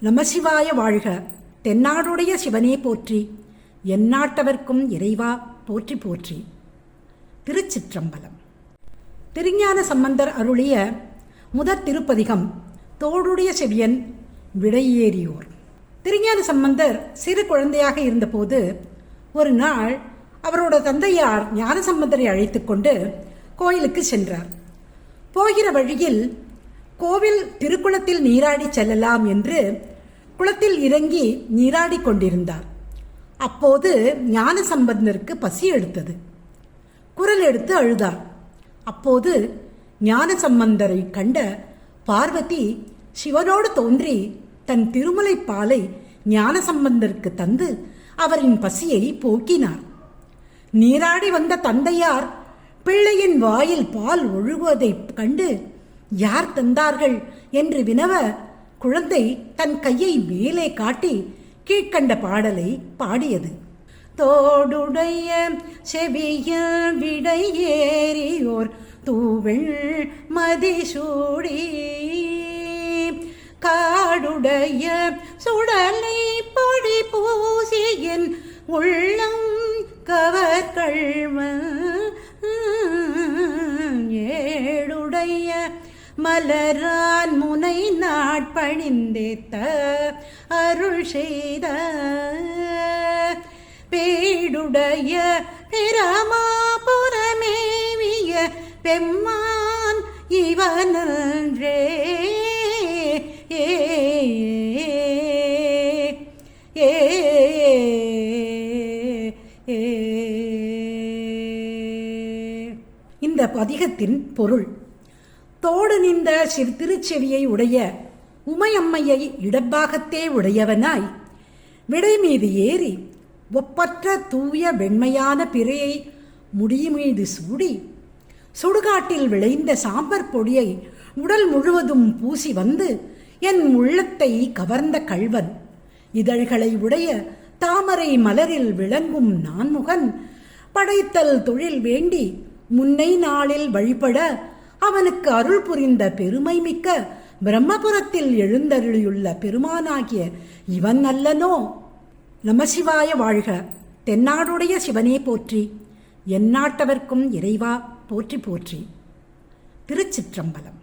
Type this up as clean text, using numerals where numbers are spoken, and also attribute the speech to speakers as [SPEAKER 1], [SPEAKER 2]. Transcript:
[SPEAKER 1] நமசிவாய வாழ்க. தென்னாடுடைய சிவனே போற்றி, எந்நாட்டவர்க்கும் இறைவா போற்றி போற்றி. திருச்சிற்றம்பலம். திருஞான சம்பந்தர் அருளிய முதற் திருப்பதிகம் தோடுடைய செவியன் விடையேறியோர். திருஞான சம்பந்தர் சிறு குழந்தையாக இருந்தபோது ஒரு நாள் அவரோட தந்தையார் ஞான சம்பந்தரை அழைத்து கொண்டு கோயிலுக்கு சென்றார். போகிற வழியில் கோவில் திருக்குளத்தில் நீராடி செல்லலாம் என்று குளத்தில் இறங்கி நீராடி கொண்டிருந்தார். அப்போது ஞான சம்பந்தருக்கு பசி எடுத்தது. குரல் எடுத்து அழுதார். அப்போது ஞான சம்பந்தரை கண்ட பார்வதி சிவனோடு தோன்றி தன் திருமலை பாலை ஞான சம்பந்தருக்கு தந்து அவரின் பசியை போக்கினார். நீராடி வந்த தந்தையார் பிள்ளையின் வாயில் பால் ஒழுகுவதைக் கண்டு யார் தந்தார்கள் என்று வினவ, குழந்தை தன் கையை மேலே காட்டி கீழ்கண்ட பாடலை பாடியது. தோடுடைய செவியில் விடையேறியோர் தூவெள் மதிசூடி, காடுடைய சுடலை பொடி பூசியன் உள்ளம் கவர்கள்வன், ஏடுடைய மலரான் முனை நாட்பணிந்தேத்த அருள் செய்த, பேடுடைய பிரமாபுரமேவிய பெம்மான் இவனன்றே. இந்த பதிகத்தின் பொருள்: தோடு நின்ற திருச்செவியை உடைய உமையம்மையை இடப்பாகத்தே உடையவனாய் விடை மீது ஏறி ஒப்பற்ற தூய வெண்மையான பிறையை முடிமீது சூடி சுடுகாட்டில் விளைந்த சாம்பர் பொடியை உடல் முழுவதும் பூசி வந்து என் உள்ளத்தை கவர்ந்த கள்வன், இதழ்களை உடைய தாமரை மலரில் விளங்கும் நான்முகன், படைத்தல் தொழில் வேண்டி முன்னை நாளில் வழிபட அவனுக்கு அருள் புரிந்த பெருமை மிக்க பிரம்மபுரத்தில் எழுந்தருளியுள்ள பெருமானாகிய இவன் அல்லனோ? நமசிவாய வாழ்க. தென்னாடுடைய சிவனே போற்றி, எந்நாட்டவர்க்கும் இறைவா போற்றி போற்றி. திருச்சிற்றம்பலம்.